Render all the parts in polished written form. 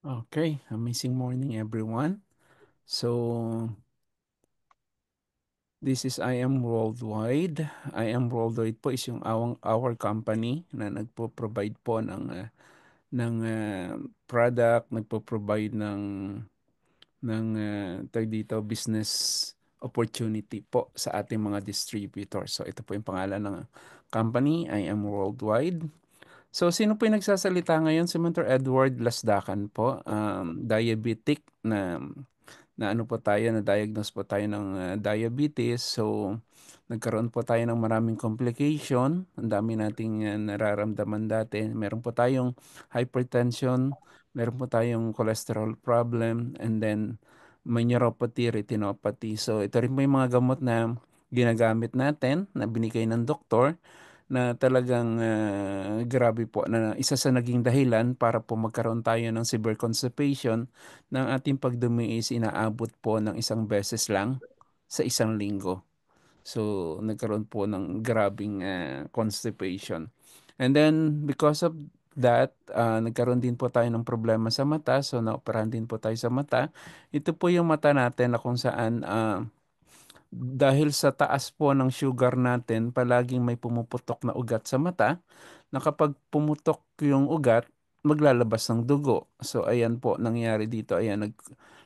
Okay, amazing morning everyone. So, this is I Am Worldwide. I Am Worldwide po is yung our company na nagpo-provide po ng product, nagpo-provide ng tawag dito business opportunity po sa ating mga distributors. So, ito po yung pangalan ng company, I Am Worldwide. So, sino po yung nagsasalita ngayon? Si Mentor Edward Lasdakan po, diabetic na ano po tayo, na-diagnose po tayo ng diabetes. So, nagkaroon po tayo ng maraming complication. Ang dami nating nararamdaman dati. Meron po tayong hypertension, meron po tayong cholesterol problem, and then may neuropathy, retinopathy. So, ito rin po yung mga gamot na ginagamit natin, na binigay ng doktor, na talagang grabe po na isa sa naging dahilan para po magkaroon tayo ng severe constipation ng ating pagdumi is inaabot po ng isang beses lang sa isang linggo. So, nagkaroon po ng grabing constipation. And then, because of that, nagkaroon din po tayo ng problema sa mata. So, naoperahan din po tayo sa mata. Ito po yung mata natin na kung saan dahil sa taas po ng sugar natin, palaging may pumuputok na ugat sa mata, na kapag pumutok yung ugat, maglalabas ng dugo. So ayan po nangyari dito. Ayan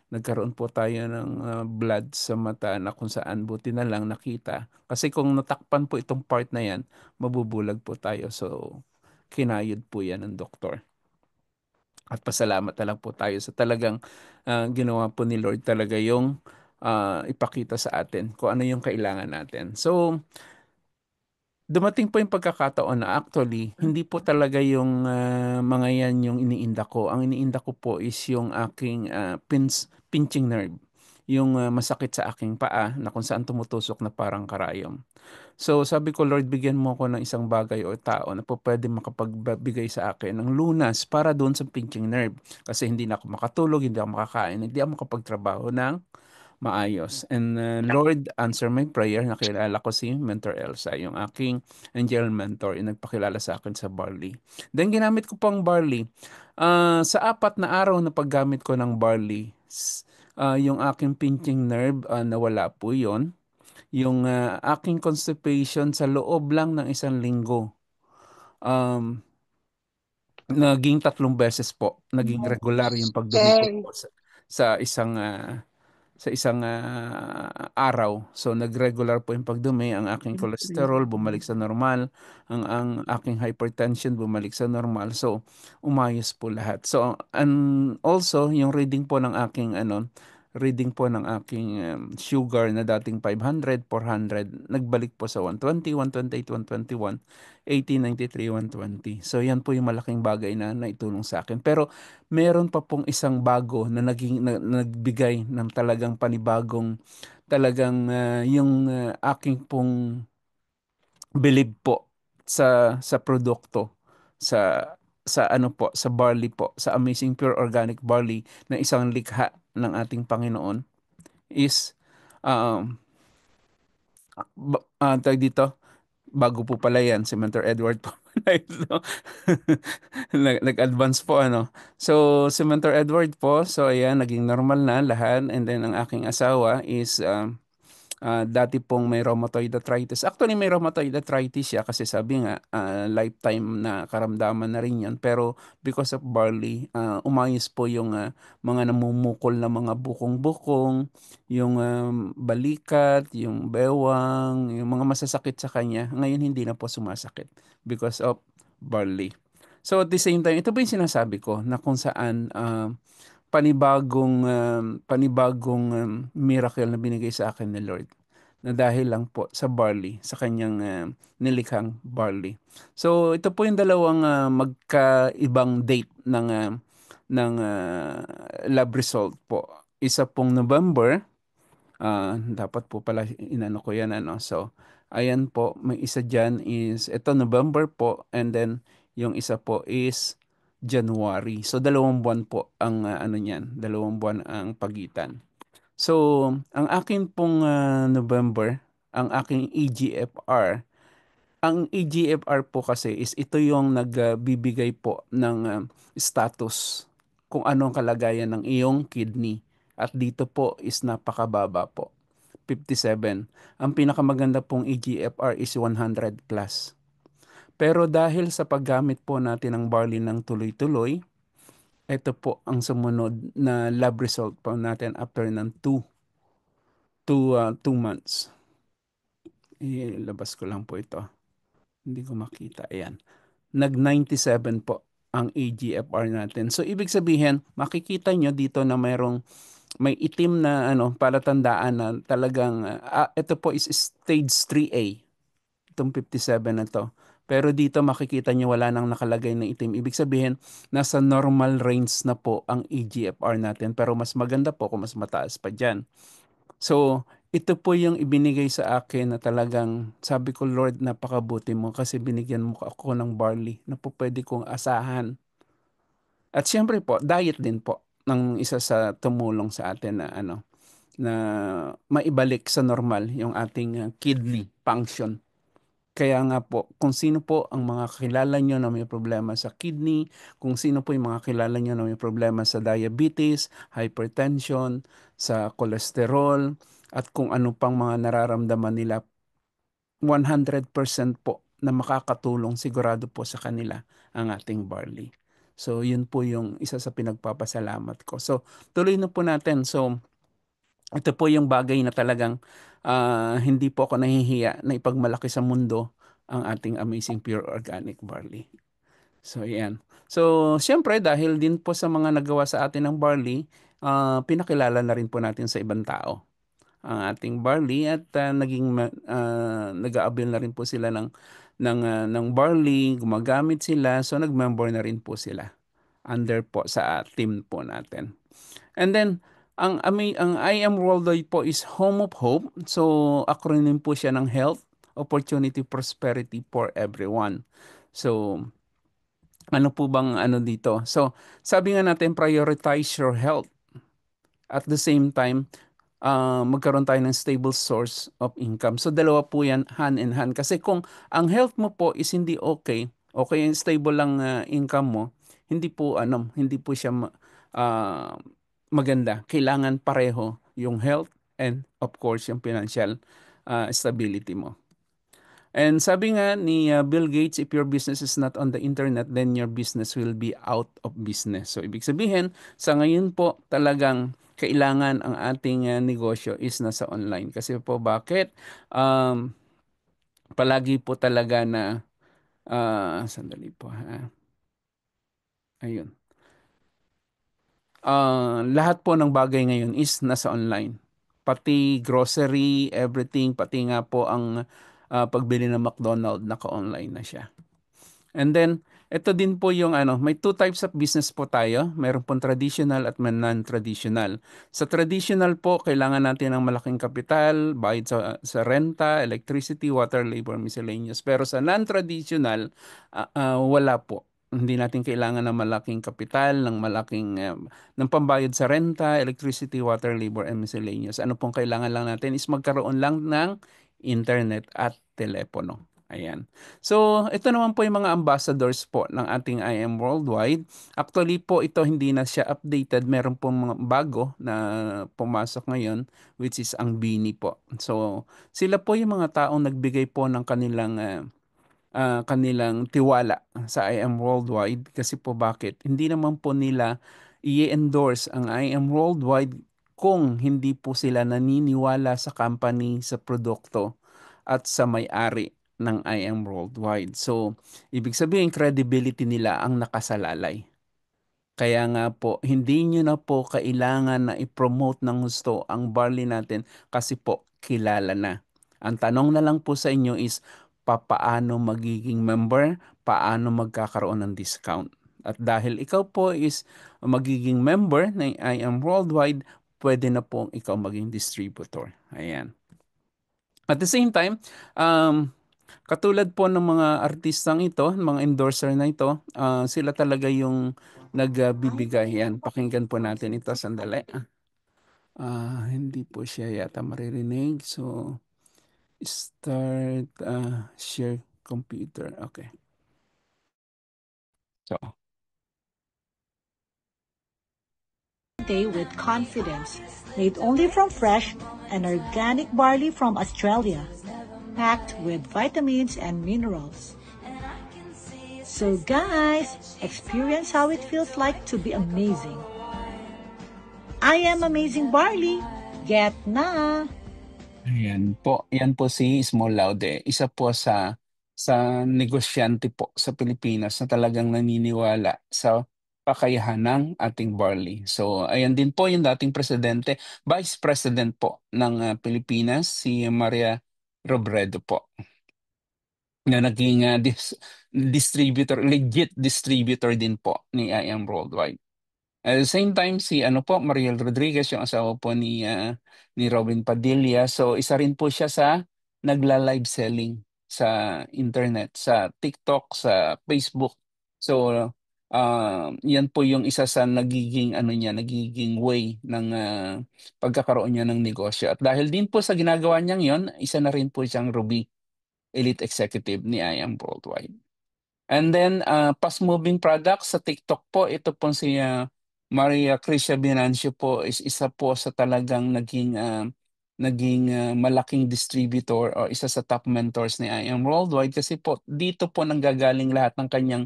nagkaroon po tayo ng blood sa mata na kung saan buti na lang nakita. Kasi kung natakpan po itong part na yan, mabubulag po tayo. So kinayod po yan ng doktor. At pasalamat na lang po tayo sa talagang ginawa po ni Lord talaga yung ipakita sa atin kung ano yung kailangan natin. So, dumating po yung pagkakataon na actually, hindi po talaga yung mga yan yung iniinda ko. Ang iniinda ko po is yung aking pinching nerve. Yung masakit sa aking paa na kung saan tumutusok na parang karayom. So sabi ko, Lord, bigyan mo ako ng isang bagay o tao na po pwede makapagbigay sa akin ng lunas para doon sa pinching nerve. Kasi hindi na ako makatulog, hindi ako makakain, hindi ako makapagtrabaho ng maayos. And Lord, answer my prayer. Nakilala ko si Mentor Elsa, yung aking angel mentor, yung nagpakilala sa akin sa barley. Then ginamit ko pang barley. Sa 4 na araw na paggamit ko ng barley, yung aking pinching nerve, nawala po yon. Yung aking constipation sa loob lang ng isang linggo, um, naging 3 beses po. Naging regular yung pagdumi ko Okay. po sa isang araw. So nagregular po yung pagdumi, ang aking cholesterol bumalik sa normal, ang aking hypertension bumalik sa normal. So umayos po lahat. So and also yung reading po ng aking sugar na dating 500, 400, nagbalik po sa 120, 128, 121, 80, 93, 120. So yan po yung malaking bagay na naitulong sa akin. Pero meron pa pong isang bago na nagbigay ng talagang panibagong talagang yung aking pong believe po sa produkto, sa ano po, sa barley po, sa Amazing Pure Organic Barley na isang likha ng ating Panginoon is um tawag dito, bago po pala yan, si Mentor Edward po. So, nag-advance po ano. So, si Mentor Edward po, so ayan, naging normal na lahat. And then, ang aking asawa is, dati pong may rheumatoid arthritis. Actually, may rheumatoid arthritis siya kasi sabi nga, lifetime na karamdaman na rin yan. Pero because of barley, umayos po yung mga namumukol na mga bukong-bukong, yung balikat, yung bewang, yung mga masasakit sa kanya. Ngayon, hindi na po sumasakit because of barley. So at the same time, ito ba yung sinasabi ko na kung saan panibagong miracle na binigay sa akin ni Lord na dahil lang po sa barley, sa kanyang nilikhang barley. So ito po yung dalawang magkaibang date ng lab result po. Isa pong November, dapat po pala inano ko yan ano. So ayan po, may isa dyan is, ito November po, and then yung isa po is January. So 2 buwan po ang ano niyan, 2 buwan ang pagitan. So ang akin pong November, ang aking EGFR, ang EGFR po kasi is ito yung nagbibigay po ng status. kung ano ang kalagayan ng iyong kidney. At dito po is napakababa po, 57. Ang pinakamaganda pong eGFR is 100 plus. Pero dahil sa paggamit po natin ng barley ng tuloy-tuloy, ito po ang sumunod na lab result po natin after ng 2 months. Ilabas ko lang po ito. Hindi ko makita. Ayan. Nag-97 po ang AGFR natin. So, ibig sabihin, makikita nyo dito na may itim na palatandaan na talagang, ito po is stage 3A, itong 57 na to. Pero dito makikita nyo wala nang nakalagay na itim. Ibig sabihin, nasa normal range na po ang EGFR natin. Pero mas maganda po kung mas mataas pa dyan. So, ito po yung ibinigay sa akin na talagang sabi ko, Lord, napakabuti mo kasi binigyan mo ako ng barley na po pwede kong asahan. At siyempre po, diet din po ng isa sa tumulong sa atin na maibalik sa normal yung ating kidney function. Kaya nga po, kung sino po ang mga kakilala nyo na may problema sa kidney, kung sino po yung mga kilala nyo na may problema sa diabetes, hypertension, sa cholesterol, at kung ano pang mga nararamdaman nila, 100% po na makakatulong sigurado po sa kanila ang ating barley. So, yun po yung isa sa pinagpapasalamat ko. So, tuloy na po natin. So, ito po yung bagay na talagang hindi po ako nahihiya na ipagmalaki sa mundo ang ating amazing pure organic barley. So, yan. So, siyempre, dahil din po sa mga nagawa sa atin ng barley, pinakilala na rin po natin sa ibang tao ang ating barley at nag-aabil na rin po sila ng barley, gumagamit sila, so nag-member na rin po sila under po sa team po natin. And then, ang I Am Worldwide po is Home of Hope. So, acronym po siya ng Health, Opportunity, Prosperity for Everyone. So, ano po bang dito? So, sabi nga natin, prioritize your health. At the same time, magkaroon tayo ng stable source of income. So, dalawa po yan hand in hand. Kasi kung ang health mo po is hindi okay, okay yung stable lang income mo, hindi po siya maganda. Kailangan pareho yung health and of course yung financial stability mo. And sabi nga ni Bill Gates, if your business is not on the internet, then your business will be out of business. So, ibig sabihin, sa ngayon po talagang kailangan ang ating negosyo is nasa online. Kasi po bakit? Palagi po talaga na, sandali po ha. Ayun. Lahat po ng bagay ngayon is nasa online. Pati grocery, everything, pati nga po ang pagbili ng McDonald's, naka-online na siya. And then, ito din po yung may two types of business po tayo. Meron pong traditional at may non-traditional. Sa traditional po, kailangan natin ng malaking kapital, bayad sa renta, electricity, water, labor, miscellaneous. Pero sa non-traditional, wala po. Hindi natin kailangan ng malaking kapital, ng pambayad sa renta, electricity, water, labor, and miscellaneous. Ano pong kailangan lang natin is magkaroon lang ng internet at telepono. Ayan. So, ito naman po yung mga ambassadors po ng ating IM Worldwide. Actually po, ito hindi na siya updated. Meron po mga bago na pumasok ngayon, which is ang Bini po. So, sila po yung mga taong nagbigay po ng kanilang tiwala sa IM Worldwide. Kasi po bakit? Hindi naman po nila i-endorse ang IM Worldwide kung hindi po sila naniniwala sa company, sa produkto, at sa may-ari ng IM Worldwide. So, ibig sabihin, credibility nila ang nakasalalay. Kaya nga po, hindi nyo na po kailangan na i-promote ng gusto ang barley natin kasi po, kilala na. Ang tanong na lang po sa inyo is, paano magiging member? Paano magkakaroon ng discount? At dahil ikaw po is magiging member ng IM Worldwide, pwede na po ikaw maging distributor. Ayan. At the same time, katulad po ng mga artistang ito, mga endorser na ito, sila talaga yung nagbibigay. Yan, pakinggan po natin ito sandali. Hindi po siya yata maririnig. So, start share computer. Okay. So, latte with confidence, made only from fresh and organic barley from Australia, packed with vitamins and minerals. So guys, experience how it feels like to be amazing. I am Amazing Barley. Get na! Ayan po, yan po si Small Laude. Isa po sa negosyante po sa Pilipinas na talagang naniniwala sa kakayahan ng ating barley. So, ayan din po yung dating presidente, Vice President po ng Pilipinas, si Maria Robredo po, na naging distributor, legit distributor din po ni IM Worldwide. At the same time, si ano po, Mariel Rodriguez, yung asawa po ni Robin Padilla. So, isa rin po siya sa nagla-live selling sa internet, sa TikTok, sa Facebook. So, yan po yung isa sa nagiging ano niya, nagiging way ng pagkakaroon niya ng negosyo. At dahil din po sa ginagawa niyang yon, isa na rin po siyang Ruby Elite Executive ni IAM Worldwide. And then, fast-moving products sa TikTok po, ito po si Maria Crisha Binancio po is isa po sa talagang naging malaking distributor o isa sa top mentors ni IAM Worldwide kasi po dito po nanggagaling lahat ng kanyang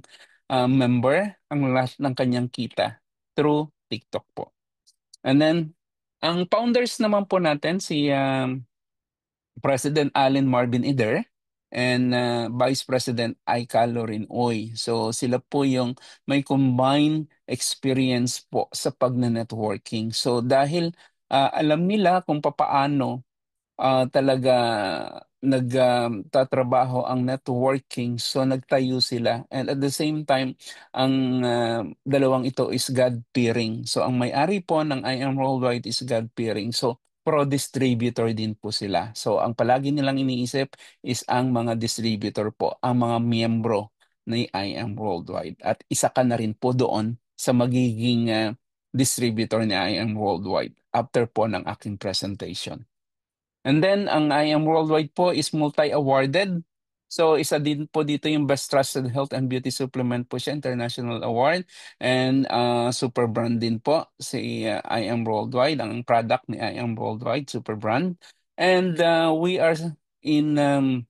member, ang lahat ng kanyang kita through TikTok po. And then, ang founders naman po natin, si President Allen Marvin Eder and Vice President Aika Lorin Oy. So sila po yung may combined experience po sa pag-networking. So dahil alam nila kung papaano talaga nagtatrabaho ang networking, so nagtayo sila, and at the same time ang dalawang ito is God-fearing. So ang may-ari po ng I Am Worldwide is God-fearing, so pro-distributor din po sila. So ang palagi nilang iniisip is ang mga distributor po, ang mga miyembro ni I Am Worldwide, at isa ka na rin po doon sa magiging distributor ni I Am Worldwide after po ng aking presentation. And then, ang I Am Worldwide po is multi-awarded. So, isa din po dito yung Best Trusted Health and Beauty Supplement po siya, International Award. And super brand din po si I Am Worldwide, ang product ni I Am Worldwide, super brand. And we are in 7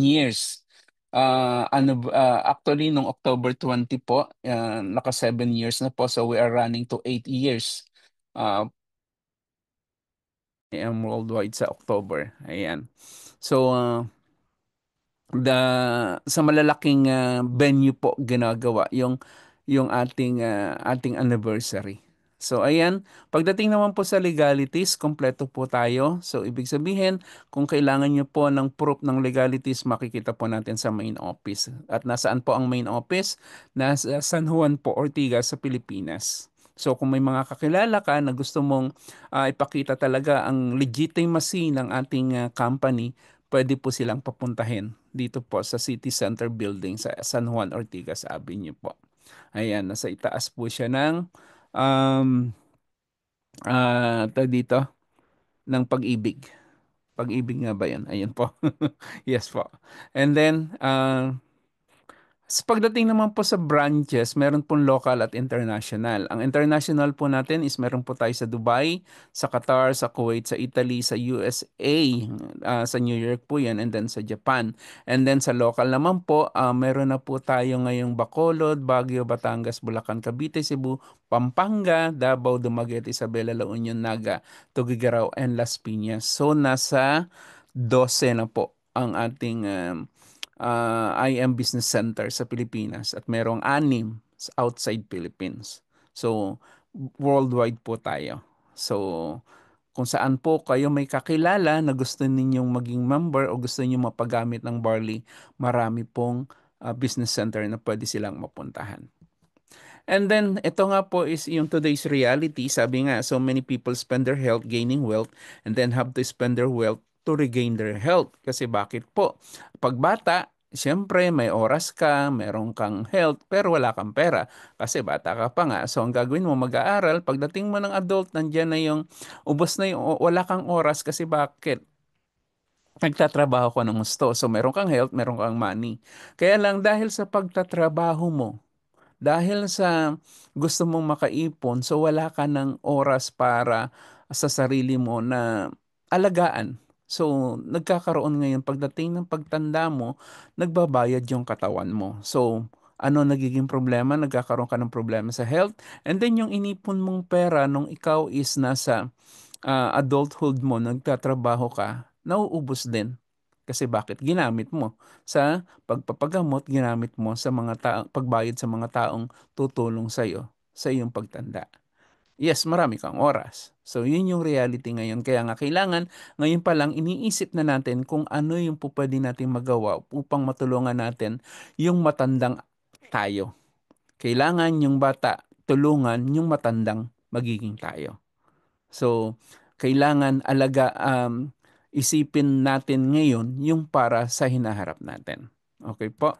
years. Actually, nung October 20 po, naka 7 years na po. So, we are running to 8 years. Worldwide sa October. Ayan. So, the sa malalaking venue po ginagawa yung ating anniversary. So ayan, pagdating naman po sa legalities, kompleto po tayo. So ibig sabihin, kung kailangan niyo po ng proof ng legalities, makikita po natin sa main office. At nasaan po ang main office? Nasa San Juan po, Ortigas sa Pilipinas. So kung may mga kakilala ka na gusto mong ipakita talaga ang legitimacy ng ating company, pwede po silang papuntahin dito po sa City Center Building sa San Juan Ortigas Avenue po. Ayan, nasa itaas po siya ng um, dito, ng Pag-ibig. Pag-ibig nga ba yan? Ayan po. Yes po. And then, sa pagdating naman po sa branches, meron pong local at international. Ang international po natin is meron po tayo sa Dubai, sa Qatar, sa Kuwait, sa Italy, sa USA, sa New York po yan, and then sa Japan. And then sa local naman po, meron na po tayo ngayong Bacolod, Baguio, Batangas, Bulacan, Cavite, Cebu, Pampanga, Davao, Dumaguete, Isabela, La Union, Naga, Tuguegarao, and Las Piñas. So nasa 12 na po ang ating IM Business Center sa Pilipinas at merong 6 sa outside Philippines. So, worldwide po tayo. So, kung saan po kayo may kakilala na gusto ninyong maging member o gusto ninyong mapagamit ng barley, marami pong business center na pwede silang mapuntahan. And then, ito nga po is yung today's reality. Sabi nga, so many people spend their health gaining wealth and then have to spend their wealth to regain their health. Kasi bakit po? Pag bata, siyempre may oras ka, meron kang health, pero wala kang pera. Kasi bata ka pa nga. So, ang gagawin mo, mag-aaral. Pagdating mo ng adult, nandyan na yung, ubos na yung, wala kang oras. Kasi bakit? Nagtatrabaho ko ng gusto. So, meron kang health, meron kang money. Kaya lang dahil sa pagtatrabaho mo, Dahil sa gusto mong makaipon, so wala ka ng oras para sa sarili mo na alagaan. So, nagkakaroon ngayon pagdating ng pagtanda mo, nagbabayad yung katawan mo. So, ano nagiging problema? Nagkakaroon ka ng problema sa health. And then yung inipon mong pera nung ikaw is nasa adulthood mo, nagtatrabaho ka, nauubos din. Kasi bakit? Ginamit mo sa pagpapagamot, ginamit mo sa mga pagbayad sa mga taong tutulong sa iyo sa iyong pagtanda. Yes, marami kang oras. So, yun yung reality ngayon. Kaya nga, kailangan ngayon pa lang iniisip na natin kung ano yung pwede natin magawa upang matulungan natin yung matandang tayo. Kailangan yung bata tulungan yung matandang magiging tayo. So, kailangan isipin natin ngayon yung para sa hinaharap natin. Okay po?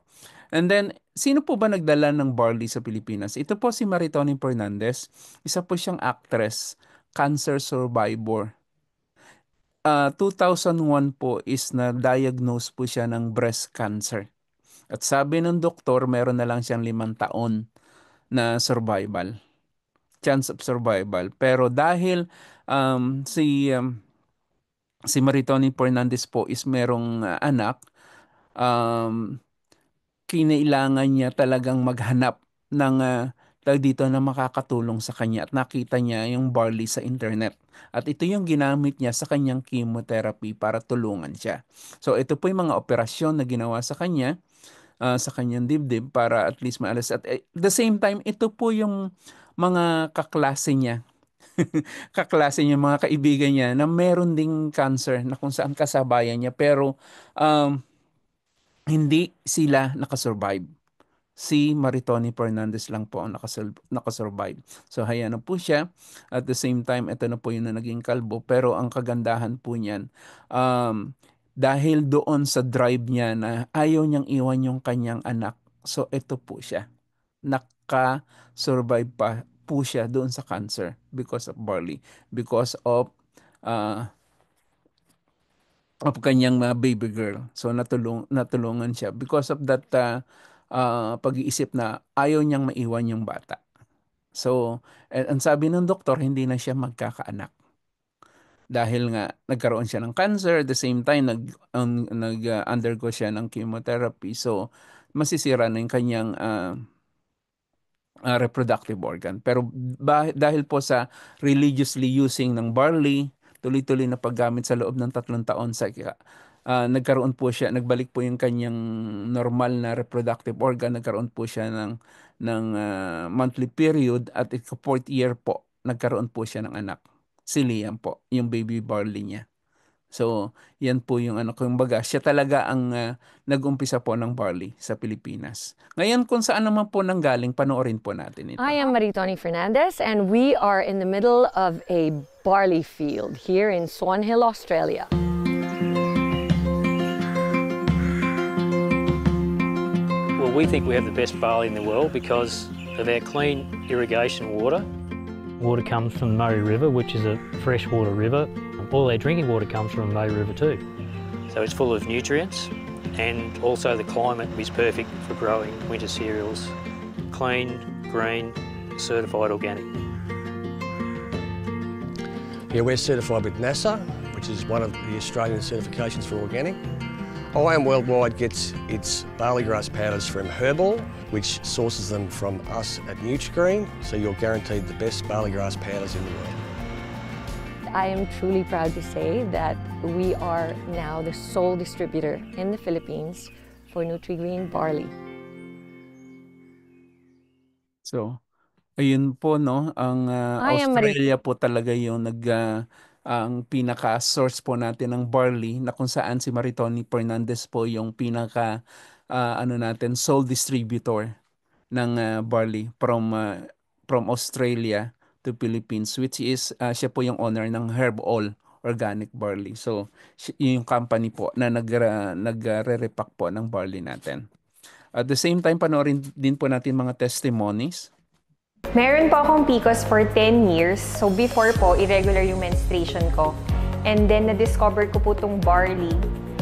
And then, sino po ba nagdala ng barley sa Pilipinas? Ito po si Maritoni Fernandez. Isa po siyang actress, cancer survivor. 2001 po is na-diagnose po siya ng breast cancer. At sabi ng doktor, meron na lang siyang 5 taon na survival, chance of survival. Pero dahil um, si um, si Maritoni Fernandez po is merong anak, um, kinailangan niya talagang maghanap ng tawag dito na makakatulong sa kanya at nakita niya yung barley sa internet. At ito yung ginamit niya sa kanyang chemotherapy para tulungan siya. So ito po yung mga operasyon na ginawa sa kanyang dibdib para at least maalis. At the same time, ito po yung mga kaklase niya kaklase niya, mga kaibigan niya na meron ding cancer na kung saan kasabayan niya pero um, hindi sila nakasurvive. Si Maritoni Fernandez lang po ang nakasurvive. So haya na po siya. At the same time, ito na po yung na naging kalbo. Pero ang kagandahan po niyan, dahil doon sa drive niya na ayaw niyang iwan yung kanyang anak. So ito po siya. Naka-survive pa po siya doon sa cancer because of barley. Because of kanyang baby girl. So natulungan siya because of that pag-iisip na ayaw niyang maiwan yung bata. So, ang sabi ng doktor, hindi na siya magkakaanak. Dahil nga nagkaroon siya ng cancer, at the same time undergo siya ng chemotherapy. So, masisira na yung kanyang reproductive organ. Pero dahil po sa religiously using ng barley, tuloy-tuloy na paggamit sa loob ng 3 taon nagkaroon po siya, nagbalik po yung kanyang normal na reproductive organ, nagkaroon po siya ng monthly period at 4th year po, nagkaroon po siya ng anak. Si Liam po, yung baby barley niya. So, yan po yung kumbaga, siya talaga ang nag-umpisa po ng barley sa Pilipinas. Ngayon, kung saan naman po nanggaling, panoorin po natin ito. I am Maritoni Fernandez, and we are in the middle of a barley field here in Swan Hill, Australia. Well, we think we have the best barley in the world because of our clean irrigation water. Water comes from the Murray River, which is a freshwater river. All our drinking water comes from the Murray River too. So it's full of nutrients, and also the climate is perfect for growing winter cereals. Clean, green, certified organic. Yeah, we're certified with NASA, which is one of the Australian certifications for organic. IAM Worldwide gets its barley grass powders from Herbal, which sources them from us at Nutrigreen, so you're guaranteed the best barley grass powders in the world. I am truly proud to say that we are now the sole distributor in the Philippines for Nutrigreen barley. So, ayun po no, ang Australia po talaga yung ang pinaka-source po natin ng barley na kung saan si Maritoni Fernandez po yung pinaka sole distributor ng barley from Australia to Philippines, which is siya po yung owner ng Herb All Organic Barley. So, yung company po na nagre-repack po ng barley natin. At the same time, panoorin din po natin mga testimonies. Meron po akong PCOS for 10 years. So before po, irregular yung menstruation ko. And then, na-discover ko po itong barley.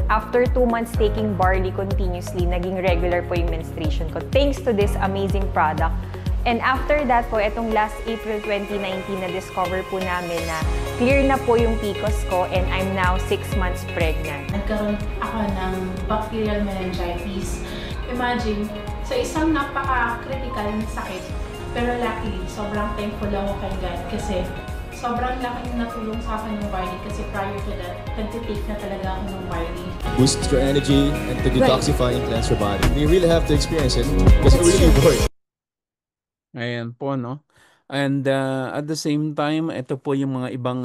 After 2 months taking barley continuously, naging regular po yung menstruation ko. Thanks to this amazing product, And after that po, itong last April 2019 na-discover po namin na clear na po yung PCOS ko and I'm now 6 months pregnant. Nagkaroon ako ng bacterial meningitis. Imagine, sa isang napaka-critical na sakit, pero luckily, sobrang thankful ako kay God kasi sobrang laking natulong sa akin ng barley kasi prior to that, nagtitake na talaga ako ng barley. Boosts your energy and to detoxify and cleanse your body. You really have to experience it because it really works. Ayan po, no? And at the same time, ito po yung mga ibang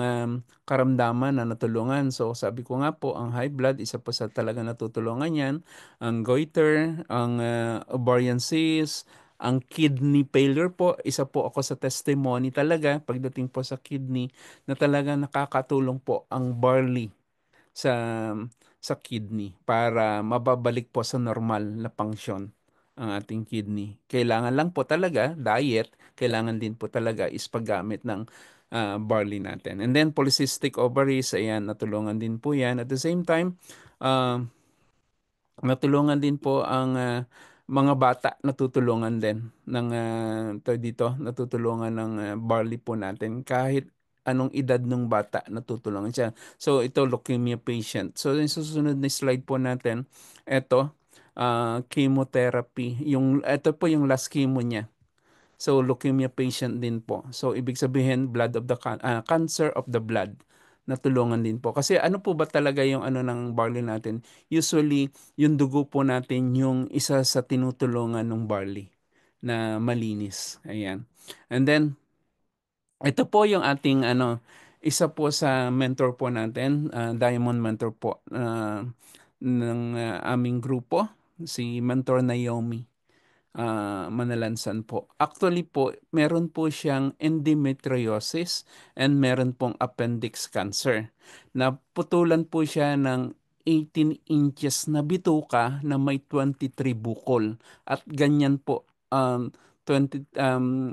karamdaman na natulungan. So sabi ko nga po, ang high blood, isa po sa talaga natutulungan yan. Ang goiter, ang ovarian cyst, ang kidney failure po, isa po ako sa testimony talaga pagdating po sa kidney na talaga nakakatulong po ang barley sa kidney para mababalik po sa normal na function ang ating kidney. Kailangan lang po talaga diet, kailangan din po talaga is paggamit ng barley natin. And then polycystic ovaries, ayan, natulungan din po yan. At the same time, natulungan din po ang mga bata, natutulungan din ng dito, natutulungan ng barley po natin kahit anong edad ng bata, natutulungan siya. So ito, leukemia patient. So yung susunod na slide po natin, ito, chemotherapy. Ito po yung last chemo niya. So leukemia patient din po. So ibig sabihin blood of the cancer of the blood. Natulungan din po. Kasi ano po ba talaga yung ano ng barley natin? Usually yung dugo po natin yung isa sa tinutulungan ng barley na malinis. Ayan. And then ito po yung ating isa po sa mentor po natin, Diamond Mentor po ng aming grupo, si Mentor Naomi Manalansan po. Actually po, meron po siyang endometriosis and meron pong appendix cancer. Naputulan po siya ng 18 inches na bituka na may 23 bukol. At ganyan po, 20,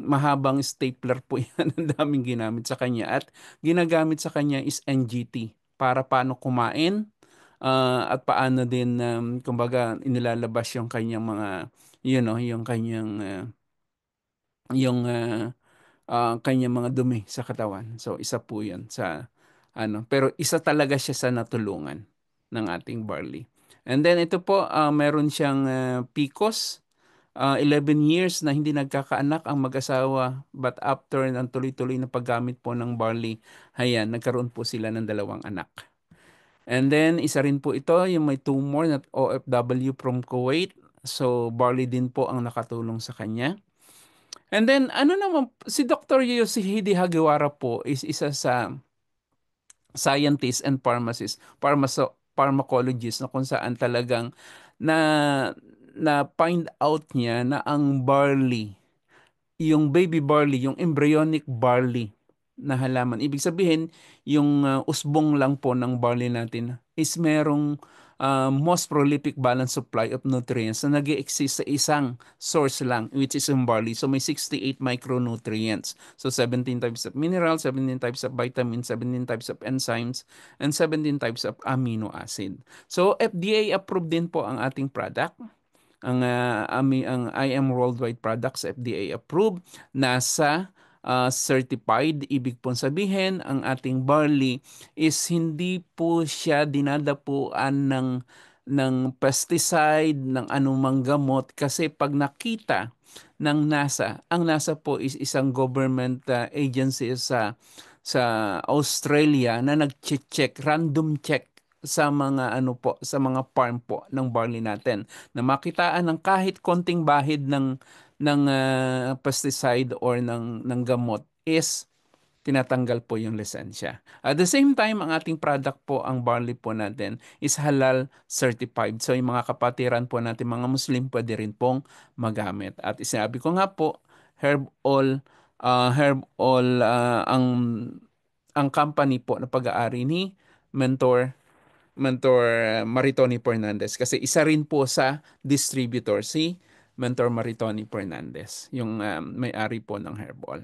mahabang stapler po yan. Ang daming ginamit sa kanya. At ginagamit sa kanya is NGT para paano kumain, at paano din kumbaga inilalabas yung kanyang mga yung kanyang kanyang mga dumi sa katawan. So isa po 'yan sa pero isa talaga siya sa natulungan ng ating barley. And then ito po, meron siyang PCOS, 11 years na hindi nagkakaanak ang mag-asawa, but after ng tuloy-tuloy na paggamit po ng barley, ayan, nagkaroon po sila ng 2 anak. And then, isa rin po ito, yung may tumor na OFW from Kuwait. So, barley din po ang nakatulong sa kanya. And then, si Dr. Yoshihide Hagiwara po is isa sa scientist and pharmacologist na kung saan talagang na find out niya na ang barley, yung baby barley, yung embryonic barley na halaman. Ibig sabihin, yung usbong lang po ng barley natin is merong most prolific balanced supply of nutrients na nag-exist sa isang source lang, which is yung barley. So may 68 micronutrients. So 17 types of minerals, 17 types of vitamins, 17 types of enzymes, and 17 types of amino acid. So FDA approved din po ang ating product. Ang I Am Worldwide Products FDA approved, NASA certified. Ibig pong sabihin, ang ating barley is hindi po siya dinadapuan ng pesticide, ng anumang gamot, kasi pag nakita ng NASA, ang NASA po is isang government agency sa Australia na nag-check, random check sa mga sa mga farm po ng barley natin, na makitaan ng kahit konting bahid ng pesticide or ng gamot is tinatanggal po yung lisensya. At the same time, ang ating product po, ang barley po natin, is halal certified. So yung mga kapatiran po natin, mga Muslim, pwede rin pong magamit. At sinabi ko nga po, Herb All, ang company po na pag-aari ni Mentor Maritoni Fernandez, kasi isa rin po sa distributor si Mentor Maritoni Fernandez, yung may-ari po ng Herbal.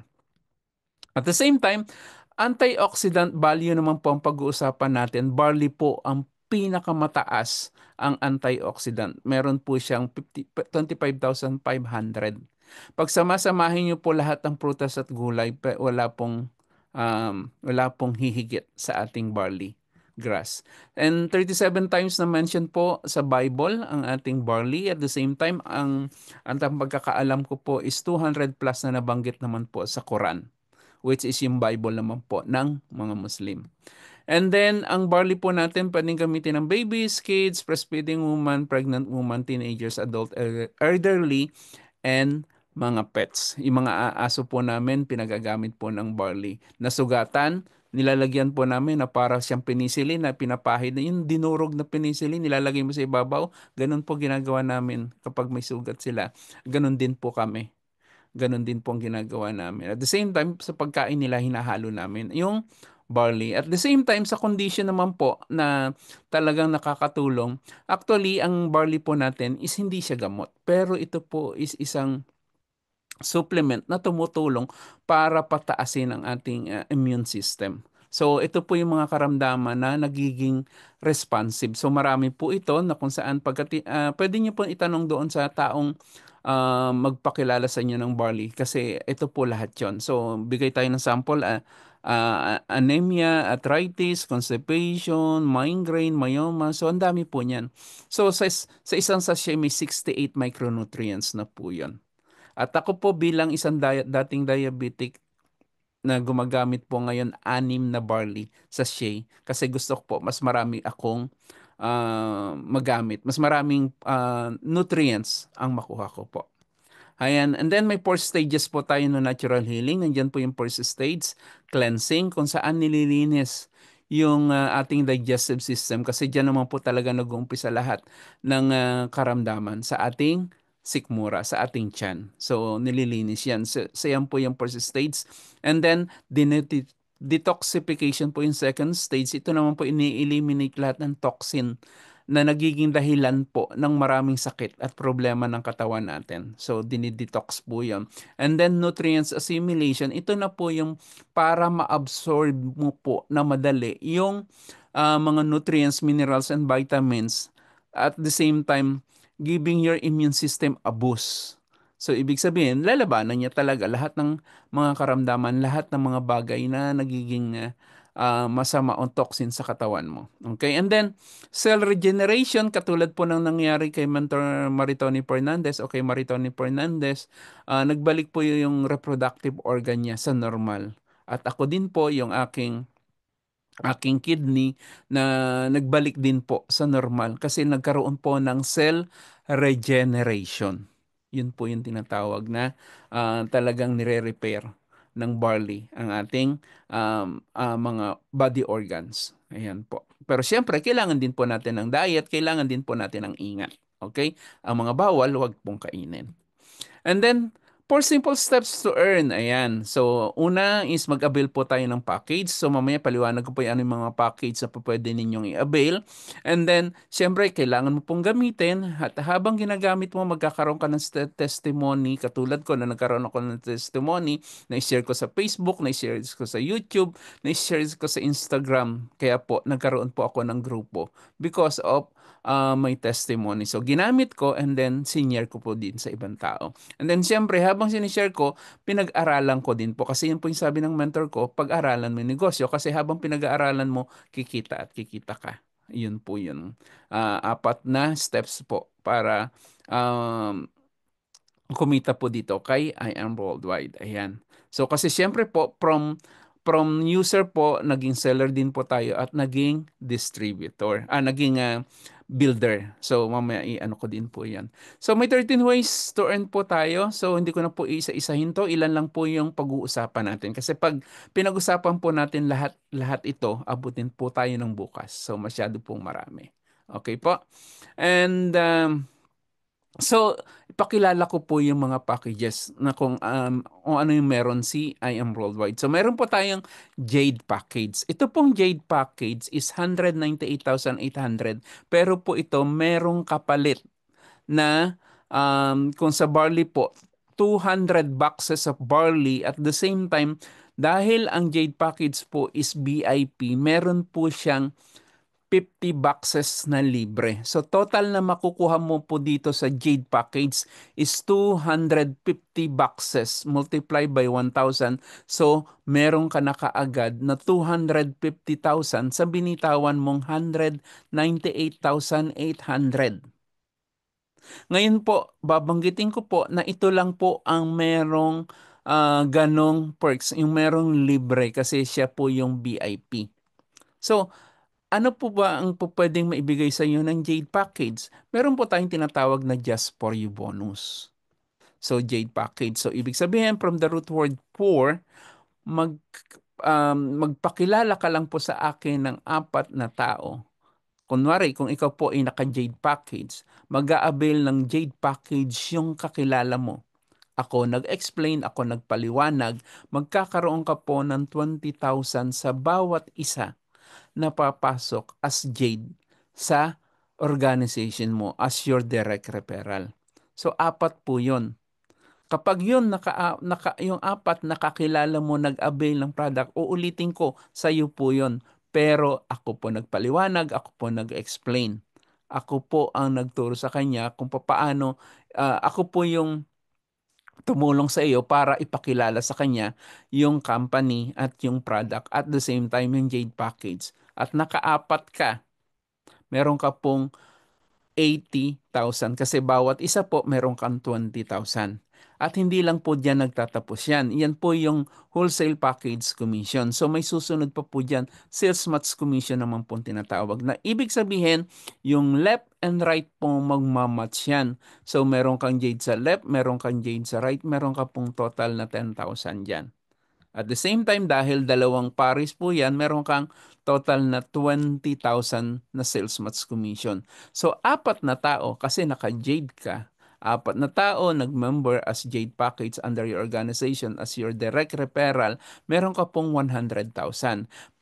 At the same time, antioxidant value naman po ang pag-uusapan natin. Barley po ang pinakamataas ang antioxidant. Meron po siyang 25,500 Pag sama-samahin nyo po lahat ng prutas at gulay, wala pong hihigit sa ating barley grass. And 37 times na mention po sa Bible ang ating barley. At the same time, ang pagkakaalam ko po is 200 plus na nabanggit naman po sa Quran, which is yung Bible naman po ng mga Muslim. And then, ang barley po natin, pwedeng gamitin ng babies, kids, breastfeeding woman, pregnant woman, teenagers, adult, elderly, and mga pets. Yung mga aso po namin, pinagagamit po ng barley. Nasugatan, nilalagyan po namin na para siyang penicillin na pinapahid na yung dinurog na penicillin, nilalagay mo sa ibabaw. Ganun po ginagawa namin kapag may sugat sila. Ganun din po kami. Ganun din po ang ginagawa namin. At the same time, sa pagkain nila, hinahalo namin yung barley. At the same time, sa condition naman po na talagang nakakatulong, actually, ang barley po natin is hindi siya gamot. Pero ito po is isang supplement na tumutulong para pataasin ang ating immune system. So ito po yung mga karamdaman na nagiging responsive. So marami po ito na kung saan pwede niyo po itanong doon sa taong magpakilala sa inyo ng barley kasi ito po lahat yon. So bigay tayo ng sample, anemia, arthritis, constipation, migraine, myoma. So ang dami po niyan. So sa isang sachet may 68 micronutrients na po yon. At ako po bilang isang dating diabetic na gumagamit po ngayon 6 na barley sa shea kasi gusto ko po mas marami akong magamit. Mas maraming nutrients ang makuha ko po. Ayan. And then may 4 stages po tayo ng natural healing. Nandiyan po yung first stage, cleansing, kung saan nililinis yung ating digestive system kasi diyan naman po talaga nag-uumpisa lahat ng karamdaman sa ating sikmura, sa ating tiyan. So, nililinis yan. So yan po yung first stage. And then, detoxification po yung second stage. Ito naman po ini-eliminate lahat ng toxin na nagiging dahilan po ng maraming sakit at problema ng katawan natin. So, dinidetox po yun. And then, nutrients assimilation. Ito na po yung para ma-absorb mo po na madali yung mga nutrients, minerals, and vitamins. At the same time, giving your immune system a boost. So, ibig sabihin, lalabanan niya talaga lahat ng mga karamdaman, lahat ng mga bagay na nagiging masama o toxin sa katawan mo. Okay? And then, cell regeneration, katulad po ng nangyari kay Mentor Maritoni Fernandez o kay Maritoni Fernandez, nagbalik po yung reproductive organ niya sa normal. At ako din po, yung aking kidney na nagbalik din po sa normal kasi nagkaroon po ng cell regeneration. Yun po yung tinatawag na talagang nire-repair ng barley ang ating mga body organs. Ayan po. Pero siyempre, kailangan din po natin ng diet, kailangan din po natin ng ingat. Okay? Ang mga bawal, huwag pong kainin. And then, 4 simple steps to earn. Ayan. So, una is mag-avail po tayo ng package. So, mamaya paliwanag ko po yung mga package na po pwede ninyong i-avail. And then, syempre, kailangan mo pong gamitin. At habang ginagamit mo, magkakaroon ka ng testimony. Katulad ko na nagkaroon ako ng testimony na i-share ko sa Facebook, na i-share ko sa YouTube, na i-share ko sa Instagram. Kaya po, nagkaroon po ako ng grupo because of may testimony. So, ginamit ko and then sinare ko po din sa ibang tao. And then, siyempre, habang sinishare ko, pinag-aralan ko din po. Kasi yun po yung sabi ng mentor ko, pag-aralan mo yung negosyo. Kasi habang pinag-aaralan mo, kikita at kikita ka. Yun po yun. 4 na steps po para kumita po dito kay I Am Worldwide. Ayan. So, kasi siyempre po, from user po, naging seller din po tayo at naging distributor. Naging builder. So, mamaya i-ano ko din po yan. So, may 13 ways to earn po tayo. So, hindi ko na po isa-isahin to. Ilan lang po yung pag-uusapan natin. Kasi pag pinag-usapan po natin lahat ito, abutin po tayo ng bukas. So, masyado pong marami. Okay po? And, so, ipakilala ko po yung mga packages na kung ano yung meron si I Am Worldwide. So, meron po tayong Jade Package. Ito pong Jade Package is 198,800. Pero po ito, merong kapalit na kung sa barley po, 200 boxes of barley. At the same time, dahil ang Jade Package po is VIP, meron po siyang 50 boxes na libre. So total na makukuha mo po dito sa Jade package is 250 boxes multiplied by 1,000. So meron ka na kaagad na 250,000 sa binitawan mong 198,800. Ngayon po, babanggitin ko po na ito lang po ang merong ganong perks, yung merong libre kasi siya po yung VIP. So, ano po ba ang po pwedeng maibigay sa iyo ng Jade Package? Meron po tayong tinatawag na Just For You bonus. So, Jade Package. So, ibig sabihin, from the root word for, mag, magpakilala ka lang po sa akin ng 4 na tao. Kunwari, kung ikaw po ay naka-Jade Package, mag-a-avail ng Jade Package yung kakilala mo. Ako nag-explain, ako nagpaliwanag, magkakaroon ka po ng 20,000 sa bawat isa na papasok as Jade sa organization mo as your direct referral. So, 4 po yun. Kapag yun, yung 4 nakakilala mo, nag-avail ng product, uulitin ko, sa iyo po yun. Pero ako po nagpaliwanag, ako po nag-explain. Ako po ang nagturo sa kanya kung paano, ako po yung tumulong sa iyo para ipakilala sa kanya yung company at yung product at the same time yung Jade Package. At naka-4 ka, meron ka pong 80,000 kasi bawat isa po meron kang 20,000. At hindi lang po diyan nagtatapos yan. Yan po yung wholesale package commission. So may susunod pa po diyan, sales match commission naman po tinatawag. Na ibig sabihin, yung left and right po magmamatch yan. So meron kang Jade sa left, meron kang Jade sa right, meron ka pong total na 10,000 diyan. At the same time, dahil dalawang pares po yan, meron kang total na 20,000 na sales match commission. So, 4 na tao, kasi naka-Jade ka, 4 na tao nag-member as Jade Package under your organization as your direct referral, meron ka pong 100,000.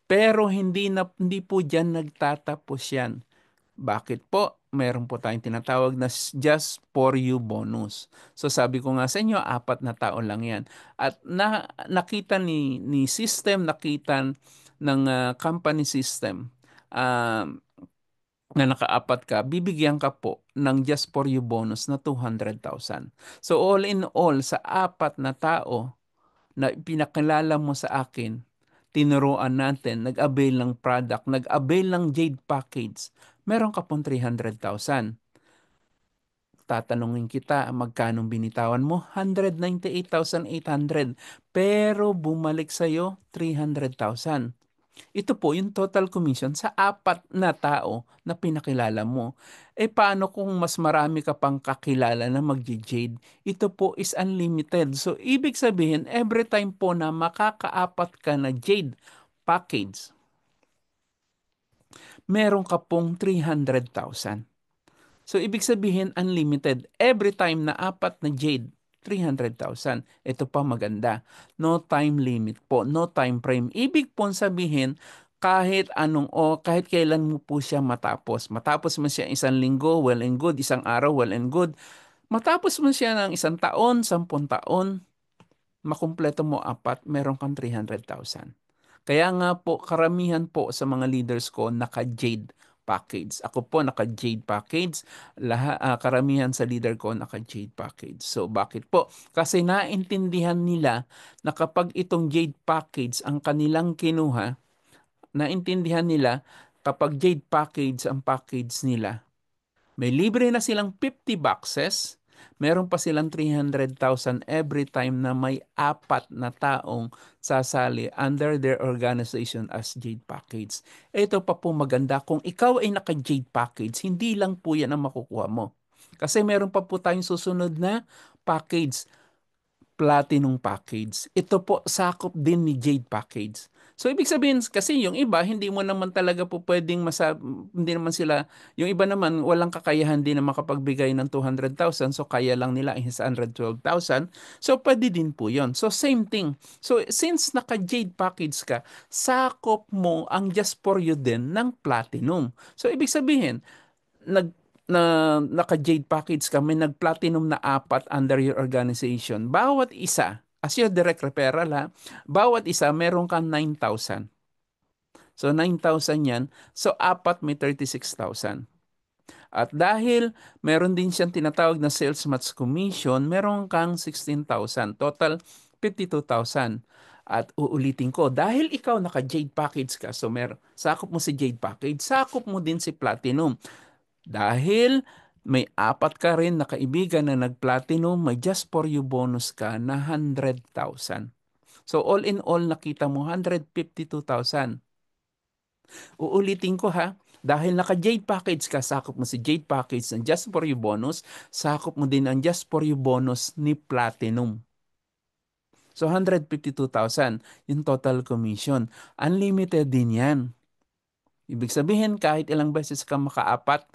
Pero hindi po dyan nagtatapos yan. Bakit po? Meron po tayong tinatawag na Just For You bonus. So sabi ko nga sa inyo, 4 na tao lang yan. At nakita ni system, nakita ng company system na naka-4 ka, bibigyan ka po ng Just For You bonus na 200,000. So all in all, sa 4 na tao na pinakilala mo sa akin, tinuruan natin, nag-avail ng product, nag-avail ng Jade Package, meron ka pong 300,000. Tatanungin kita, magkano binitawan mo? 198,800. Pero bumalik sa'yo, 300,000. Ito po yung total commission sa 4 na tao na pinakilala mo. Paano kung mas marami ka pang kakilala na mag-Jade? Ito po is unlimited. So, ibig sabihin, every time po na makaka-4 ka na Jade package, meron ka pong 300,000. So, ibig sabihin, unlimited. Every time na 4 na Jade, 300,000. Ito pa maganda. No time limit po. No time frame. Ibig po sabihin, kahit kahit kailan mo po siya matapos. Matapos mo siya 1 linggo, well and good. 1 araw, well and good. Matapos mo siya ng 1 taon, 10 taon, makumpleto mo 4, meron kang 300,000. Kaya nga po, karamihan po sa mga leaders ko naka-Jade package. Ako po naka-Jade package. Karamihan sa leader ko naka-Jade package. So bakit po? Kasi naintindihan nila na kapag itong Jade package ang kanilang kinuha, naintindihan nila kapag Jade package ang package nila, may libre na silang 50 boxes, meron pa silang 300,000 every time na may 4 na taong sasali under their organization as Jade Package. Ito pa po maganda, kung ikaw ay naka-Jade Package, hindi lang po yan ang makukuha mo. Kasi meron pa po tayong susunod na package, Platinum Package. Ito po sakop din ni Jade Package. So ibig sabihin kasi yung iba hindi mo naman talaga po pwedeng hindi naman sila, yung iba naman walang kakayahan din na makapagbigay ng 200,000, so kaya lang nila is 112,000. So pwede din po yon. So same thing. So since naka-Jade Package ka, sakop mo ang Just For You din ng Platinum. So ibig sabihin, naka-Jade package ka, may nag-platinum na 4 under your organization. Bawat isa, as your direct referral ha, bawat isa meron kang 9,000. So 9,000 yan. So apat may 36,000. At dahil meron din siyang tinatawag na sales match commission, meron kang 16,000. Total 52,000. At uulitin ko, dahil ikaw naka-Jade package ka, so sakop mo si Jade package, sakop mo din si Platinum. Dahil may apat ka rin na kaibigan na nag-Platinum, may just for you bonus ka na 100,000. So all in all, nakita mo 152,000. Uulitin ko ha, dahil naka-Jade package ka, sakop mo si Jade package ng Just For You bonus, sakop mo din ang Just For You bonus ni Platinum. So 152,000 yung total commission. Unlimited din yan. Ibig sabihin, kahit ilang beses ka makaapat,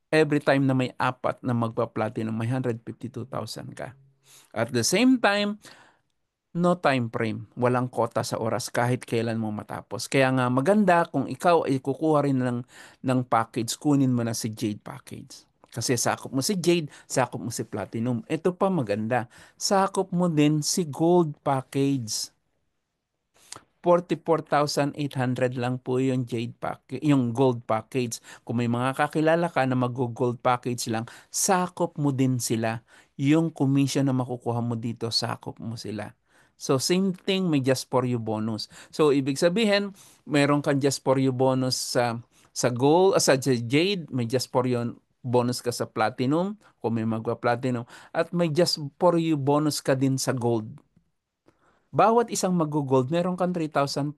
every time na may apat na magpa-platinum, may 152,000 ka. At the same time, no time frame. Walang kota sa oras kahit kailan mo matapos. Kaya nga maganda kung ikaw ay kukuha rin ng package, kunin mo na si Jade package. Kasi sakop mo si Jade, sakop mo si Platinum. Ito pa maganda, sakop mo din si Gold package. 44,800 lang po yung Jade package, yung Gold package. Kung may mga kakilala ka na mag-Gold package lang, sakop mo din sila. Yung commission na makukuha mo dito, sakop mo sila. So same thing, may Just For You bonus. So ibig sabihin, meron kang Just For You bonus sa Gold, sa Jade, may Just For You bonus ka sa Platinum, kung may magpa-Platinum, at may Just For You bonus ka din sa Gold. Bawat isang mag-gold, meron kang 3,500.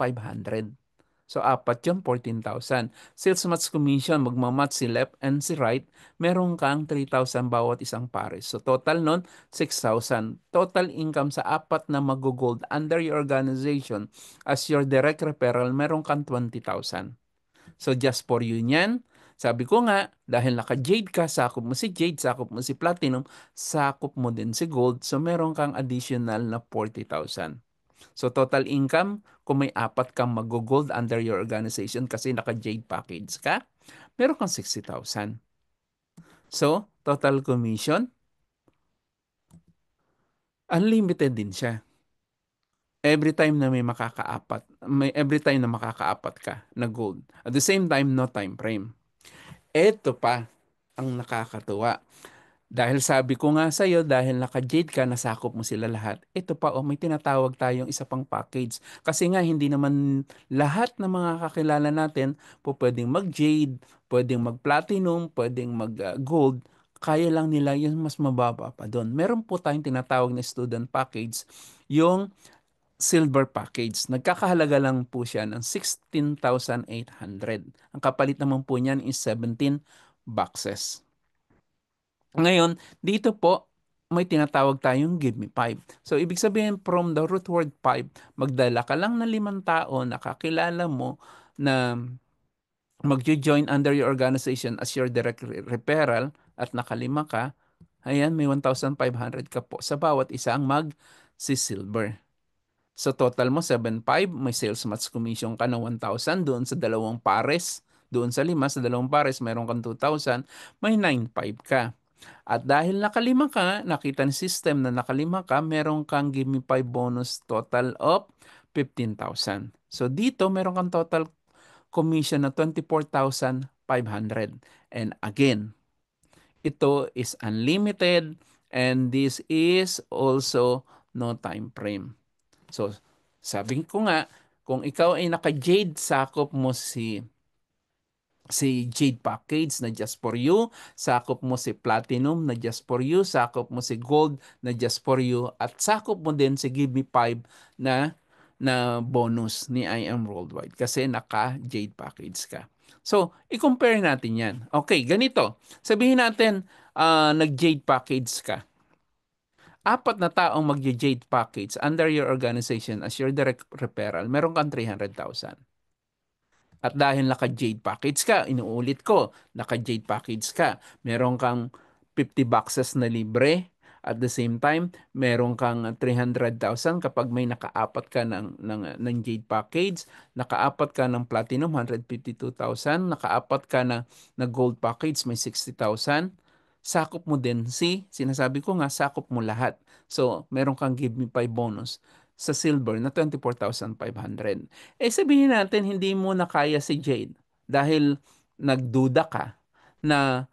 So, apat yun, 14,000. Sales match commission, magmamatch si left and si right, meron kang 3,000 bawat isang pares. So, total nun, 6,000. Total income sa apat na mag-gold under your organization as your direct referral, meron kang 20,000. So, just for you niyan, sabi ko nga, dahil naka-Jade ka, sakop mo si Jade, sakop mo si Platinum, sakop mo din si Gold, so meron kang additional na 40,000. So total income, kung may apat kang mag-gold under your organization kasi naka-Jade package ka, meron kang 60,000. So, total commission, unlimited din siya. Every time na every time na makakaapat ka na gold. At the same time, no time frame. Ito pa ang nakakatuwa. Dahil sabi ko nga sa'yo, dahil naka-Jade ka, nasakop mo sila lahat. Ito pa, may tinatawag tayong isa pang package. Kasi nga, hindi naman lahat ng mga kakilala natin po pwedeng mag-Jade, pwedeng mag-Platinum, pwedeng mag-Gold. Kaya lang nila yung mas mababa pa doon. Meron po tayong tinatawag na student package, yung silver package. Nagkakahalaga lang po siya ng 16,800. Ang kapalit naman po niyan is 17 boxes. Ngayon, dito po, may tinatawag tayong Give Me 5. So, ibig sabihin, from the root word 5, magdala ka lang ng 5 tao na kakilala mo na mag-join under your organization as your direct referral at nakalima ka, ayan, may 1,500 ka po sa bawat isang mag-silver. So, total mo 7,500, may sales match commission ka ng 1,000 doon sa dalawang pares. Doon sa sa dalawang pares, mayroon kang 2,000, may 9,500 ka. At dahil nakalima ka, nakita ng system na nakalima ka, meron kang Give Me 5 bonus total of 15,000. So dito, meron kang total commission na 24,500. And again, ito is unlimited and this is also no time frame. So sabi ko nga, kung ikaw ay naka-Jade, sakop mo si Jade package na Just For You, sakop mo si Platinum na Just For You, sakop mo si Gold na Just For You, at sakop mo din si Give Me 5 na bonus ni I Am Worldwide kasi naka-Jade package ka. So, i-compare natin yan. Okay, ganito. Sabihin natin, nag-Jade package ka. Apat na taong mag-Jade package under your organization as your direct referral, meron kang 300,000. At dahil naka-Jade package ka, inuulit ko, naka-Jade package ka, meron kang 50 boxes na libre. At the same time, meron kang 300,000 kapag may nakaapat ka ng Jade package, nakaapat ka ng Platinum, 152,000, nakaapat ka na Gold package, may 60,000. Sakop mo din sinasabi ko nga, sakop mo lahat. So, meron kang Give Me 5 bonus sa silver na 24,500. Sabihin natin hindi mo na kaya si Jade dahil nagduda ka na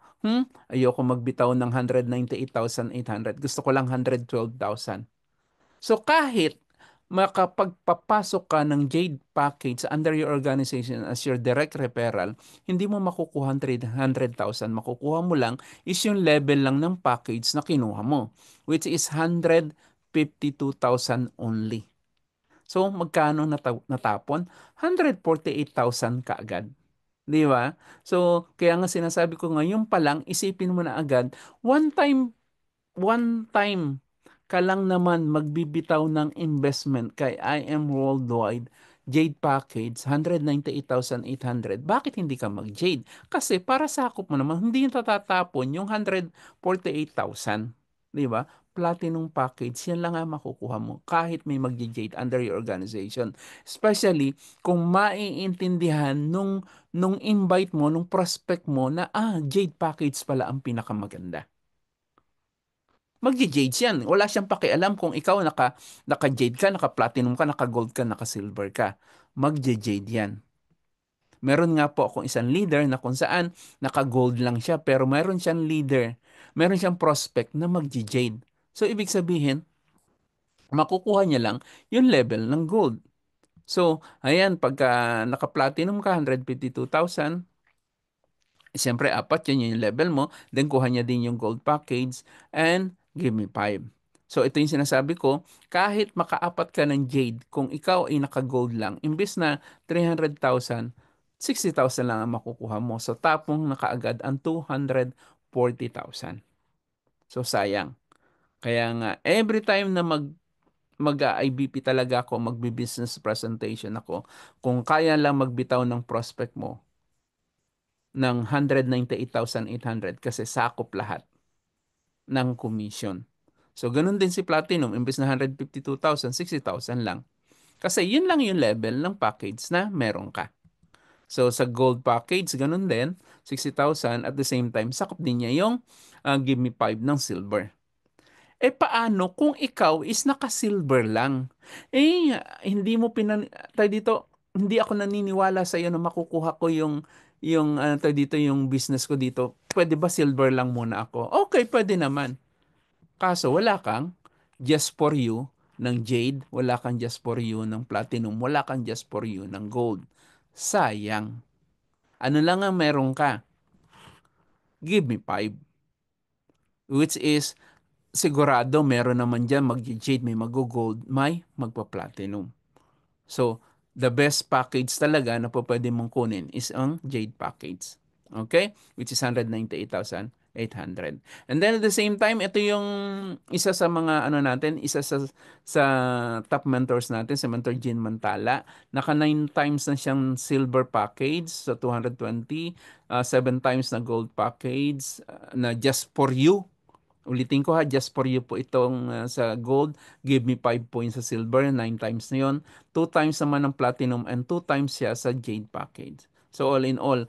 ayoko magbitaw ng 198,800. Gusto ko lang 112,000. So kahit makapagpapasok ka ng Jade package under your organization as your direct referral, hindi mo makukuha 100,000. Makukuha mo lang is yung level lang ng package na kinuha mo, which is 152,000 only. So magkano natapon? 148,000 kaagad. Di ba? So kaya nga sinasabi ko ngayon pa lang, isipin mo na agad, one time ka lang naman magbibitaw ng investment kay IM Worldwide Jade Package, 198,800. Bakit hindi ka mag-Jade? Kasi para sakop mo naman, hindi yung tatatapon yung 148,000. Di ba? Platinum package, yan lang ang makukuha mo kahit may mag-Jade under your organization. Especially kung maiintindihan nung invite mo, nung prospect mo na Jade package pala ang pinakamaganda. Magje-jade yan. Wala siyang pakialam kung ikaw naka-jade ka, naka-platinum ka, naka-gold ka, naka-silver ka. Magje-jade yan. Meron nga po akong isang leader na kung saan naka-gold lang siya pero meron siyang leader, meron siyang prospect na magje-jade. So ibig sabihin, makukuha niya lang yung level ng gold. So, ayan, pagka naka-platinum ka, 152,000, siyempre, 4 yan yung level mo. Then, kuha niya din yung gold package and give me 5. So, ito yung sinasabi ko, kahit makaapat ka ng Jade, kung ikaw ay naka-gold lang, imbis na 300,000, 60,000 lang ang makukuha mo. So, tapong na kaagad ang 240,000. So, sayang. Kaya nga, every time na mag-IBP talaga ako, magbi-business presentation ako, kung kaya lang magbitaw ng prospect mo, ng 198,800 kasi sakop lahat ng commission. So, ganun din si Platinum. Imbes na 152,000, 60,000 lang. Kasi yun lang yung level ng package na meron ka. So, sa gold package, ganun din, 60,000. At the same time, sakop din niya yung give me 5 ng silver. Paano kung ikaw is naka-silver lang? Hindi mo tayo dito, hindi ako naniniwala sa iyo na makukuha ko yung tayo dito, yung business ko dito. Pwede ba silver lang muna ako? Okay, pwede naman. Kaso wala kang just for you ng jade, wala kang just for you ng platinum, wala kang just for you ng gold. Sayang. Ano lang ang meron ka? Give me 5. Which is sigurado meron naman dyan mag-jade, may mag-gold, may magpa-platinum. So, the best package talaga na po pwede mong kunin is ang jade package. Okay? Which is 198,800. And then at the same time, ito yung isa sa mga natin, isa sa top mentors natin, si Mentor Jean Mantala. Naka 9 times na siyang silver package, so 220, 7 times na gold package na just for you. Ulitin ko just for you po itong sa gold, give me 5 points sa silver, 9 times na yun. 2 times naman ng platinum and 2 times siya sa jade package. So all in all,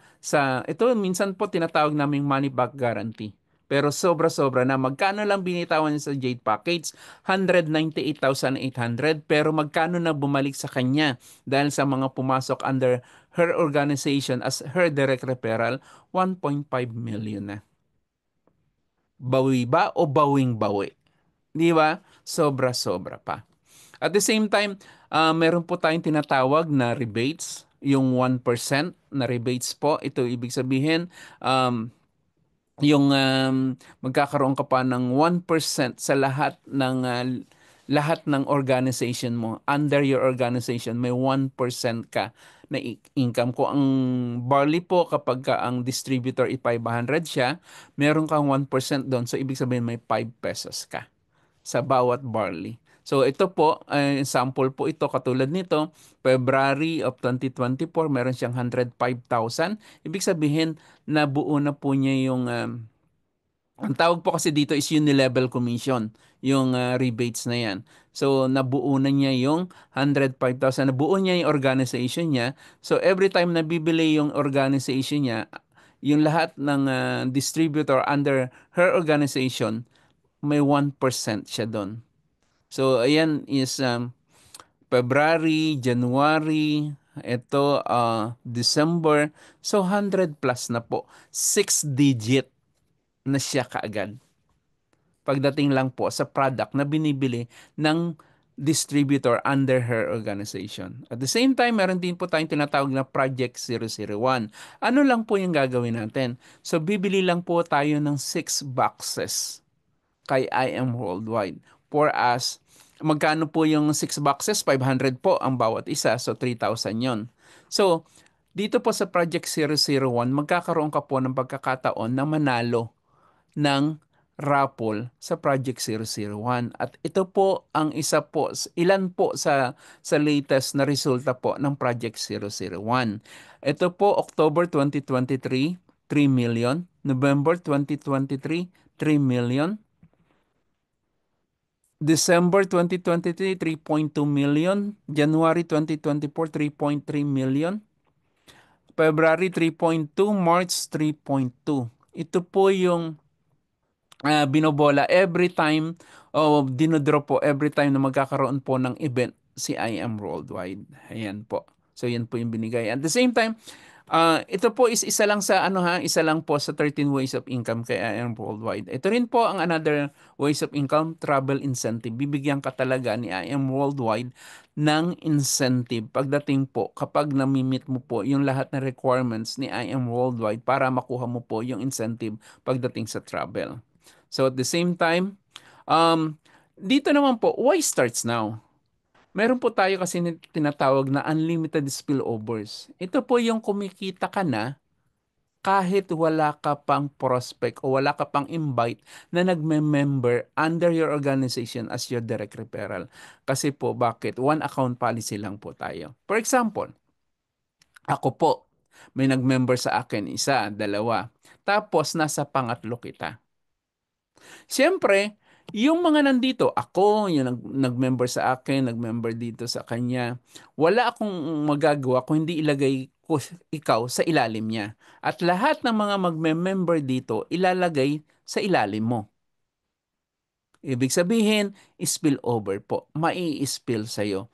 ito minsan po tinatawag naming money back guarantee. Pero sobra-sobra na. Magkano lang binitawan niya sa jade package? 198,800. Pero magkano na bumalik sa kanya dahil sa mga pumasok under her organization as her direct referral? 1.5 million na. Bawi ba o bawing-bawi? Di ba? Sobra-sobra pa. At the same time, meron po tayong tinatawag na rebates, yung 1% na rebates po. Ito ibig sabihin, yung magkakaroon ka pa ng 1% sa lahat ng organization mo. Under your organization, may 1% ka na income. Kung ang barley po, kapag ang distributor 500 siya, meron kang 1% doon. So, ibig sabihin may 5 pesos ka sa bawat barley. So, ito po, sample po ito, katulad nito, February of 2024, meron siyang 105,000. Ibig sabihin, nabuo na po niya yung ang tawag po kasi dito is unilevel commission, yung rebates na yan. So, nabuo na niya yung 105,000. Nabuo niya yung organization niya. So, every time na bibili yung organization niya, yung lahat ng distributor under her organization, may 1% siya doon. So, ayan is February, January, ito December. So 100 plus na po. 6 digit na siya kaagad. Pagdating lang po sa product na binibili ng distributor under her organization. At the same time, meron din po tayong tinatawag na Project 001. Ano lang po yung gagawin natin? So, bibili lang po tayo ng 6 boxes kay IM Worldwide. For us, magkano po yung 6 boxes? 500 po ang bawat isa. So, 3,000 yon. So, dito po sa Project 001, magkakaroon ka po ng pagkakataon na manalo ng raffle sa Project 001. At ito po ang isa po, ilan po sa latest na resulta po ng Project 001. Ito po, October 2023, 3 million. November 2023, 3 million. December 2023, 3.2 million. January 2024, 3.3 million. February 3.2, March 3.2. Ito po yung binobola every time dinodraw po every time na magkakaroon po ng event si IM Worldwide. Ayan po. So yan po yung binigay. At the same time, ito po is isa lang sa isa lang po sa 13 ways of income kay IM Worldwide. Ito rin po ang another ways of income, travel incentive. Bibigyan ka talaga ni IM Worldwide ng incentive pagdating po kapag namimit mo po yung lahat ng requirements ni IM Worldwide para makuha mo po yung incentive pagdating sa travel. So at the same time, dito naman po, why starts now? Meron po tayo kasi tinatawag na unlimited spillovers. Ito po yung kumikita ka na kahit wala ka pang prospect o wala ka pang invite na nagme-member under your organization as your direct referral. Kasi po, bakit? One account policy lang po tayo. For example, ako po, may nag-member sa akin, isa, dalawa. Tapos, nasa pangatlo kita. Siyempre, yung mga nandito, ako, yung nag-member sa akin, nag-member dito sa kanya, wala akong magagawa kung hindi ilagay ko ikaw sa ilalim niya. At lahat ng mga magme-member dito, ilalagay sa ilalim mo. Ibig sabihin, spill over po. Mai-spill sa'yo.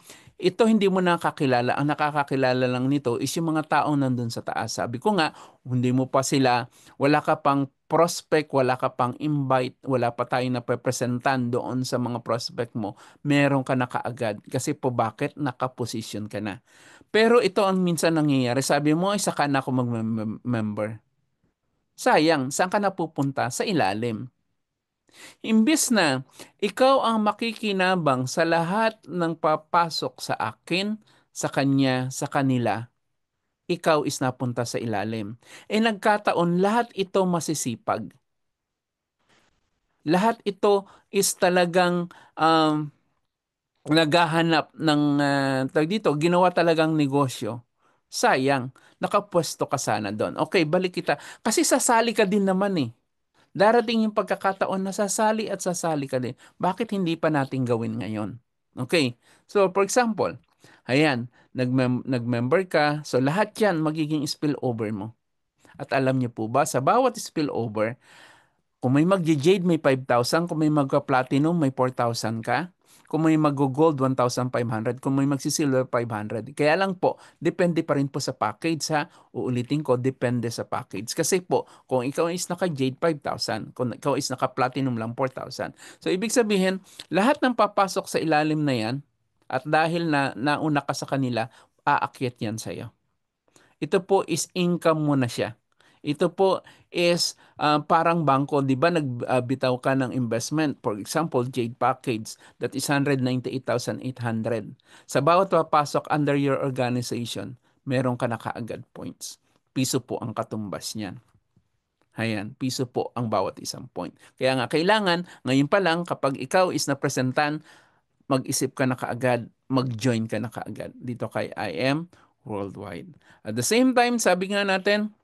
Ito hindi mo nakakilala. Ang nakakakilala lang nito is yung mga taong nandun sa taas. Sabi ko nga, hindi mo pa sila, wala ka pang prospect, wala ka pang invite, wala pa tayong napepresentan doon sa mga prospect mo, meron ka na kaagad. Kasi po bakit? Nakaposition ka na. Pero ito ang minsan nangyayari. Sabi mo, isa ka na ako mag-member. Sayang, saan ka napupunta? Sa ilalim. Imbis na ikaw ang makikinabang sa lahat ng papasok sa akin, sa kanya, sa kanila, ikaw is napunta sa ilalim. Nagkataon lahat ito masisipag. Lahat ito is talagang naghahanap ng dito, ginawa talagang negosyo. Sayang, nakapwesto ka sana doon. Okay, balik kita. Kasi sasali ka din naman eh. Darating yung pagkakataon na sasali at sasali ka din. Bakit hindi pa natin gawin ngayon? Okay. So, for example, ayan, nag-member ka. So, lahat yan magiging spillover mo. At alam niyo po ba, sa bawat spillover, kung may mag-jade, may 5,000. Kung may mag-platinum, may 4,000 ka. Kung may mag-gold, 1,500. Kung may magsisilver, 500. Kaya lang po, depende pa rin po sa package ha. Uulitin ko, depende sa package. Kasi po, kung ikaw is naka-jade, 5,000. Kung ikaw is naka-platinum lang, 4,000. So, ibig sabihin, lahat ng papasok sa ilalim na yan, at dahil na nauna ka sa kanila, aakyat yan sa'yo. Ito po is income mo na siya. Ito po is parang bangko, di ba nagbitaw ka ng investment. For example, Jade Package, that is 198,800. Sa bawat papasok under your organization, meron ka na kaagad points. Piso po ang katumbas niyan. Ayan, piso po ang bawat isang point. Kaya nga, kailangan, ngayon pa lang, kapag ikaw is napresentan, mag-isip ka na kaagad, mag-join ka na kaagad dito kay IM Worldwide. At the same time, sabi nga natin,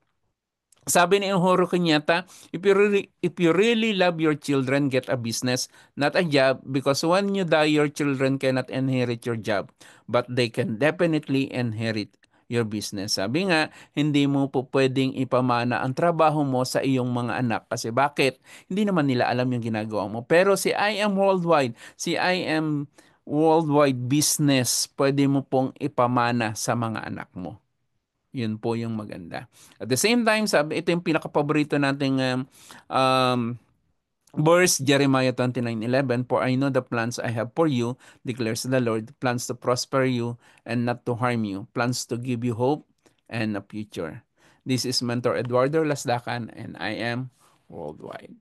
sabi ni Uhuru Kenyatta, if you really love your children, get a business, not a job, because when you die, your children cannot inherit your job, but they can definitely inherit your business. Sabi nga, hindi mo po pwedeng ipamana ang trabaho mo sa iyong mga anak. Kasi bakit? Hindi naman nila alam yung ginagawa mo. Pero si IM Worldwide, si IM worldwide business pwede mo pong ipamana sa mga anak mo. Yun po yung maganda. At the same time, sabi, ito yung pinaka-paborito nating verse, Jeremiah 29:11, "For I know the plans I have for you, declares the Lord, plans to prosper you and not to harm you, plans to give you hope and a future." This is Mentor Eduardo Lasdacan, and I am worldwide.